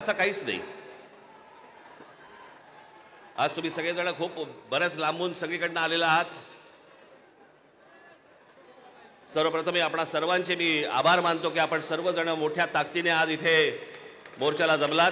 असं काहीच नाही। आज तुम्ही सगळेजण खूप बऱ्याच लांबून सगळीकडनं आलेला आहात। सर्वप्रथम आपणा सर्वांचे मी आभार मानतो की आपण सर्वजण मोठ्या ताकदीने आज इथे मोर्चाला जमलात।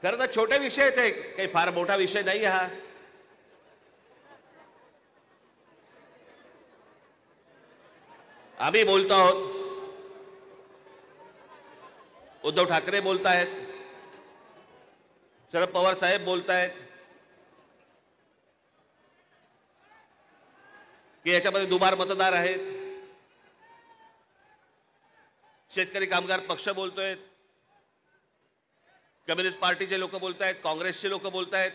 खरं तर छोटे विषय आहेत, काही फार मोठा विषय नाही हा। आम्ही बोलतो आहोत, उद्धव ठाकरे बोलतायत, शरद पवार साहेब बोलतायत की याच्यामध्ये दुबार मतदार आहेत। शेतकरी कामगार पक्ष बोलतोय, कम्युनिस्ट पार्टीचे लोक बोलतायत, काँग्रेसचे लोक बोलतायत,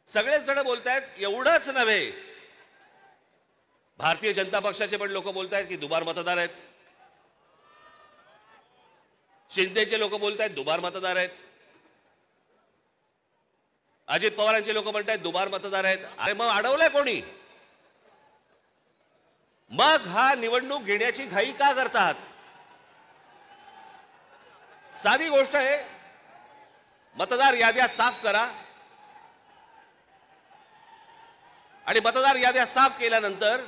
सगळेच जण बोलतायत। एवढंच नव्हे, भारतीय जनता पक्षाचे पण लोक बोलतायत की दुबार मतदार आहेत, शिंदेचे लोक बोलतायत दुबार मतदार आहेत, अजित पवारांचे लोक म्हणतायत दुबार मतदार आहेत। अरे मग अडवलंय कोणी? मग हा निवडणूक घेण्याची घाई का करतात? साधी गोष्ट आहे, मतदार याद्या साफ करा आणि मतदार याद्या साफ केल्यानंतर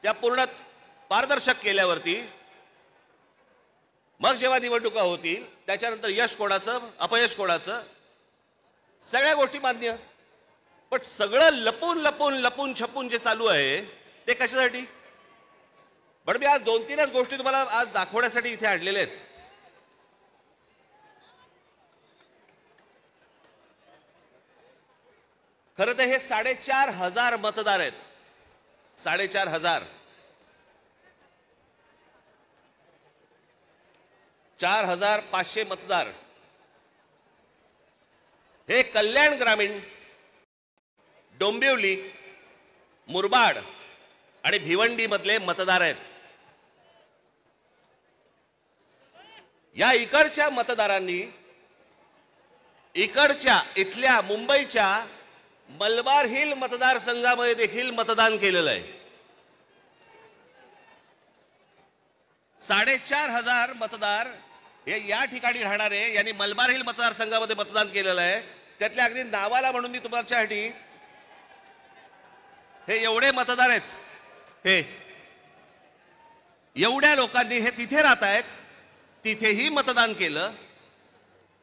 त्या पूर्ण पारदर्शक केल्यावरती मग जेव्हा निवडणुका होतील त्याच्यानंतर यश कोणाचं अपयश कोणाचं सगळ्या गोष्टी मान्य। पण सगळं लपून लपून लपून छपून जे चालू आहे ते कशासाठी? पण मी आज 2-3च गोष्टी तुम्हाला आज दाखवण्यासाठी इथे आणलेल्या आहेत। खरं तर हे 4,500 मतदार आहेत, 4,500। 4,500 मतदार हे कल्याण ग्रामीण, डोंबिवली, मुरबाड आणि भिवंडी मधले मतदार आहेत। या इकडच्या मतदारांनी इथल्या मुंबईच्या मलबार हिल मतदारसंघामध्ये देखील मतदान केलेलं आहे। 4,500 मतदार हे या ठिकाणी राहणारे यांनी मलबार हिल मतदारसंघामध्ये मतदान केलेलं आहे। त्यातल्या अगदी नावाला म्हणून मी तुमच्यासाठी हे एवढे मतदार आहेत, हे एवढ्या लोकांनी हे तिथे राहत आहेत, तिथेही मतदान केलं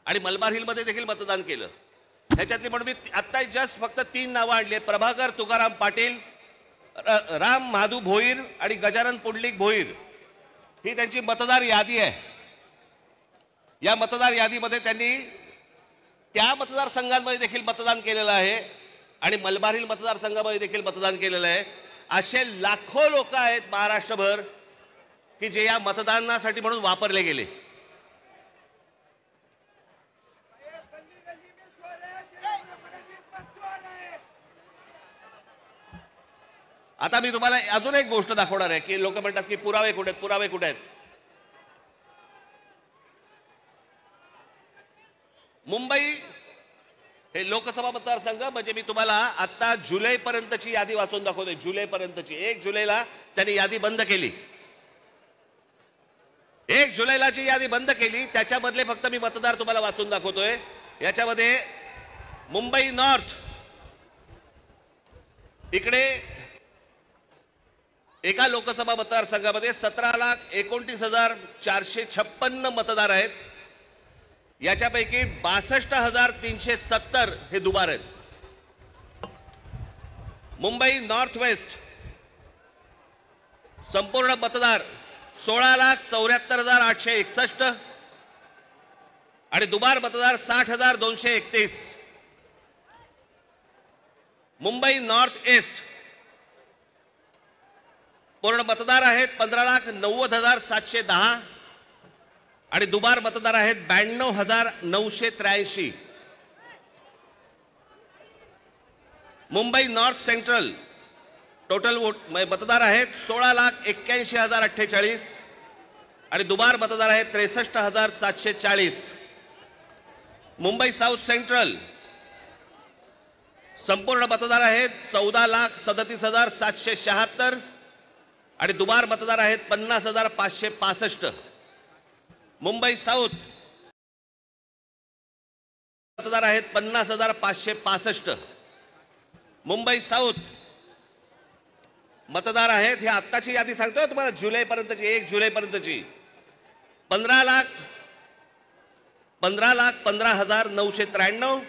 आणि मलबार हिल मध्ये देखील मतदान केलं। ह्याच्यातली म्हणून मी आता जस्ट फक्त 3 नावं आणली आहेत, प्रभाकर तुकाराम पाटील, राम महादू भोईर आणि गजानन पुंडलिक भोईर। ही त्यांची मतदार यादी आहे। या मतदार यादीमध्ये त्यांनी त्या मतदारसंघांमध्ये देखील मतदान केलेलं आहे आणि मलबार हिल मतदारसंघामध्ये देखील मतदान केलेलं आहे। असे लाखो लोक आहेत महाराष्ट्रभर की जे या मतदानासाठी म्हणून वापरले गेले। आता मी तुम्हाला अजून एक गोष्ट दाखवणार आहे की लोक म्हणतात की पुरावे कुठे आहेत, पुरावे कुठे आहेत? मुंबई हे लोकसभा मतदारसंघ म्हणजे मी तुम्हाला आता जुलै पर्यंतची यादी वाचून दाखवतोय। जुलै पर्यंतची, 1 जुलैला त्यांनी यादी बंद केली। 1 जुलैला जी यादी बंद केली त्याच्यामधले फक्त मी मतदार तुम्हाला वाचून दाखवतोय। याच्यामध्ये मुंबई नॉर्थ इकडे एका लोकसभा मतदारसंघामध्ये 17,29,456 मतदार आहेत। याच्यापैकी 62,370 हे दुबार आहेत। मुंबई नॉर्थ वेस्ट संपूर्ण मतदार 16,74,861 आणि दुबार मतदार 60,231। मुंबई नॉर्थ ईस्ट पूर्ण मतदार आहेत 15,90,710 आणि दुबार मतदार आहेत 92,983। मुंबई नॉर्थ सेंट्रल टोटल मतदार आहेत 16,81,048 आणि दुबार मतदार आहेत 63,740। मुंबई साउथ सेंट्रल संपूर्ण मतदार आहेत 14,37,776 आणि दुबार मतदार आहेत 50,565. मुंबई साऊथ मतदार आहेत 50,565. मुंबई साऊथ मतदार आहेत, हे आत्ताची यादी सांगतोय तुम्हाला, जुलैपर्यंतची, 1 जुलैपर्यंतची. 15,15,15,993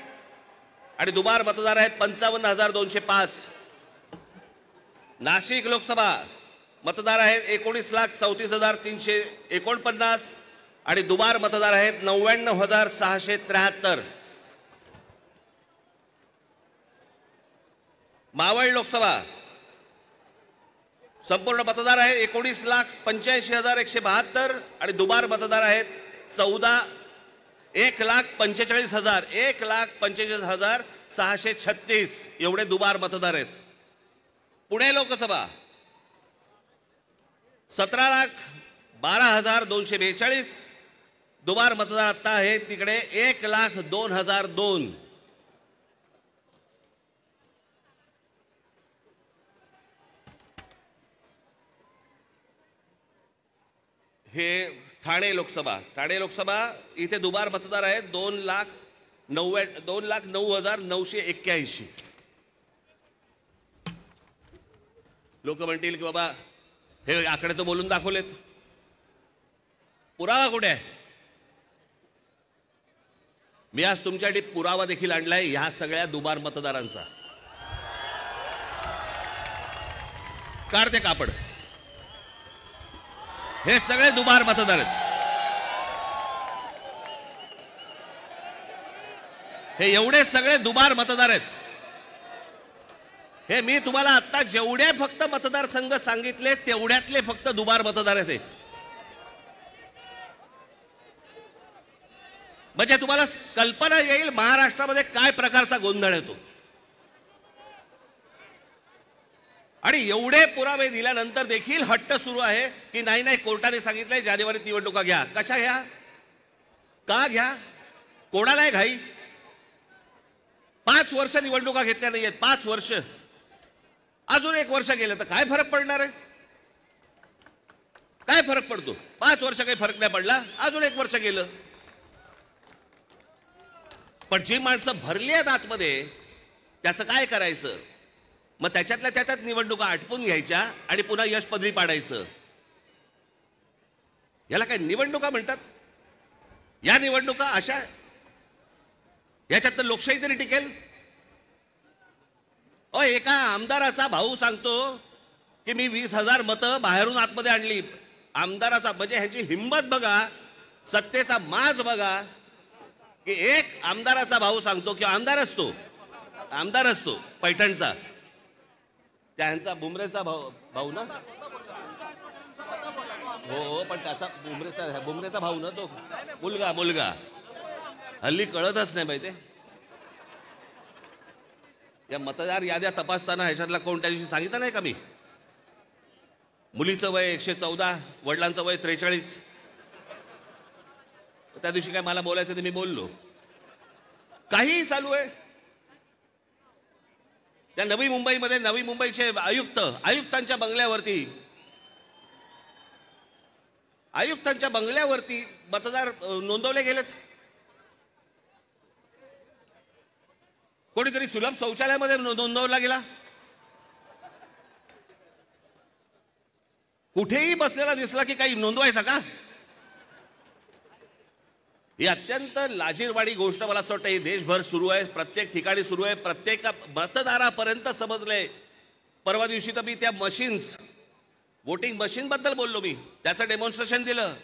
आणि दुबार मतदार आहेत 55,205. नाशिक लोकसभा मतदार आहेत 19,34,349 आणि दुबार मतदार आहेत 99,673. मावळ लोकसभा संपूर्ण मतदार आहेत 19,85,172 आणि दुबार मतदार आहेत 1,45,636 एवढे दुबार मतदार आहेत. पुणे लोकसभा 17,12,242 दुबार मतदार आता आहेत तिकडे 1,02,002. हे ठाणे लोकसभा इथे दुबार मतदार आहेत 2,09,981. लोक म्हणतील की बाबा हे आकडे तो बोलून दाखवलेत, पुरावा कुठे आहे? मी आज तुमच्यासाठी पुरावा देखील आणलाय ह्या सगळ्या दुबार मतदारांचा. काढते कापड. हे सगळे दुबार मतदार आहेत. हे एवढे सगळे दुबार मतदार आहेत. हे मी तुम्हाला आता जेवढे फक्त मतदारसंघ सांगितले तेवढ्यातले फक्त दुबार मतदार आहेत. म्हणजे तुम्हाला कल्पना येईल महाराष्ट्रामध्ये काय प्रकारचा गोंधळ येतो. आणि एवढे पुरावे दिल्यानंतर देखील हट्ट सुरू आहे की नाही कोर्टाने सांगितलंय जानेवारीत निवडणुका घ्या. कशा घ्या, का घ्या, कोणालाय घाई? 5 वर्ष निवडणुका घेतल्या नाहीयेत, 5 वर्ष. अजून 1 वर्ष गेलं तर काय फरक पडणार आहे? काय फरक पडतो? 5 वर्ष काही फरक नाही पडला, अजून 1 वर्ष गेलं. पण जी माणसं भरली आहेत आतमध्ये त्याचं काय करायचं? मग त्याच्यातल्या त्याच्यात निवडणुका आटपून घ्यायच्या आणि पुन्हा यश पदरी पाडायचं. याला काय निवडणुका म्हणतात? या निवडणुका अशा, याच्यात तर लोकशाही तरी टिकेल. एका आमदाराचा भाऊ सांगतो की मी 20,000 मतं बाहेरून आतमध्ये आणली. आमदाराचा म्हणजे ह्याची हिंमत बघा, सत्तेचा माज बघा की एक आमदाराचा भाऊ सांगतो की आमदार असतो पैठणचा, त्यांचा बुमरेचा भाऊ ना, हो पण त्याचा बुमरेचा भाऊ ना, तो मुलगा हल्ली कळतच नाही माहिती. या मतदार याद्या तपासताना ह्याच्यातला कोण त्या दिवशी सांगितलं नाही का मी? मुलीचं वय 114, वडिलांचं वय 43. त्या दिवशी काय मला बोलायचं ते मी बोललो. काहीही चालू आहे. त्या नवी मुंबईचे आयुक्तांच्या बंगल्यावरती मतदार नोंदवले गेलेत. कोणीतरी सुलभ शौचालयामध्ये नोंदवला गेला. कुठेही बसलेला दिसला की काही नोंदवायचा का? ही अत्यंत लाजिरवाणी गोष्ट मला असं वाटतं ही देशभर सुरू आहे, प्रत्येक ठिकाणी सुरू आहे, प्रत्येक मतदारापर्यंत समजलंय. परवा दिवशी तर मी त्या वोटिंग मशीन बद्दल बोललो. मी त्याचं डेमॉन्स्ट्रेशन दिलं.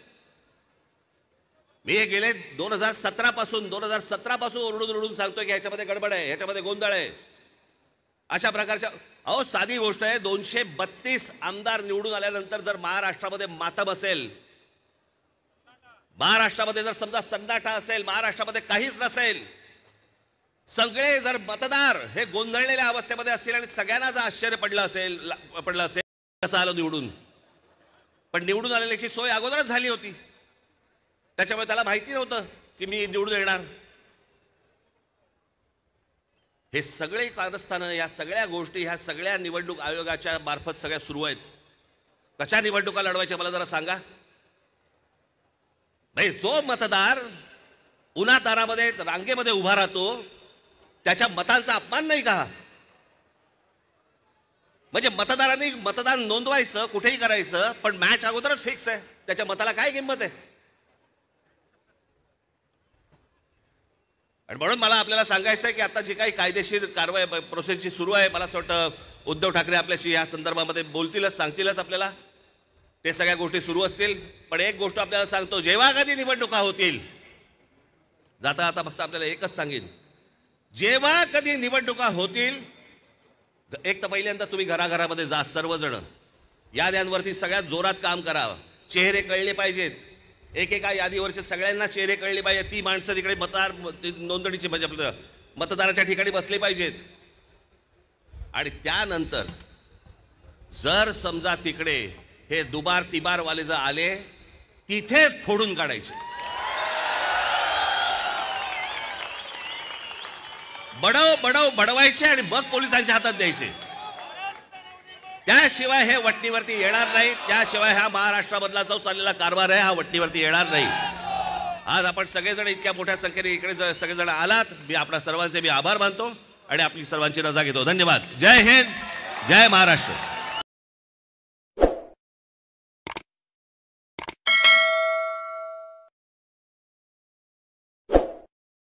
मी हे गेले 2017 पासून ओरडून सांगतोय की ह्याच्यामध्ये गडबड आहे, ह्याच्यामध्ये गोंधळ आहे. अशा प्रकारच्या साधी गोष्ट आहे. 232 आमदार निवडून आल्यानंतर जर महाराष्ट्रामध्ये मातम असेल, महाराष्ट्रामध्ये जर समजा सन्नाटा असेल, महाराष्ट्रामध्ये काहीच नसेल, सगळे जर मतदार हे गोंधळलेल्या अवस्थेमध्ये असतील आणि सगळ्यांना जर आश्चर्य पडलं असेल कसं आलं निवडून. पण निवडून आलेल्याची सोय अगोदरच झाली होती, त्याच्यामुळे त्याला माहिती नव्हतं की मी निवडून येणार. हे सगळे कारस्थानं, या सगळ्या गोष्टी ह्या सगळ्या निवडणूक आयोगाच्या मार्फत सगळ्या सुरू आहेत. कशा निवडणुका लढवायच्या मला जरा सांगा. नाही, जो मतदार उन्हातारामध्ये रांगेमध्ये उभा राहतो त्याच्या मतांचा अपमान नाही का? म्हणजे मतदारांनी मतदान नोंदवायचं, कुठेही करायचं, पण मॅच अगोदरच फिक्स आहे, त्याच्या मताला काय किंमत आहे? आणि म्हणून मला आपल्याला सांगायचं आहे की आता जी काही कायदेशीर कारवाई प्रोसेस जी सुरू आहे, मला असं वाटतं उद्धव ठाकरे आपल्याशी या संदर्भामध्ये बोलतीलच, सांगतीलच आपल्याला. ते सगळ्या गोष्टी सुरू असतील. पण एक गोष्ट आपल्याला सांगतो, जेव्हा कधी निवडणुका होतील, जाता आता फक्त आपल्याला एकच सांगेन, जेव्हा कधी निवडणुका होतील, एक तर पहिल्यांदा तुम्ही घराघरामध्ये जा, सर्वजण याद्यांवरती सगळ्यात जोरात काम करा. चेहरे कळले पाहिजेत, एकेका यादीवरचे सगळ्यांना चेहरे कळले पाहिजेत. ती माणसं तिकडे मतदार नोंदणीची म्हणजे आपलं मतदाराच्या ठिकाणी बसले पाहिजेत. आणि त्यानंतर जर समजा तिकडे हे दुबार तिबार वाले जर आले, तिथेच फोडून काढायचे. बडवायचे आणि मग पोलिसांच्या हातात द्यायचे. त्याशिवाय हे वटणीवरती येणार नाही. त्याशिवाय हा महाराष्ट्रामधला जो चाललेला कारभार आहे हा वटणीवरती येणार नाही. आज आपण सगळेजण इतक्या मोठ्या संख्येने इकडे सगळेजण आलात, मी आपल्या सर्वांचे मी आभार मानतो आणि आपली सर्वांची रजा घेतो. धन्यवाद. जय हिंद, जय महाराष्ट्र.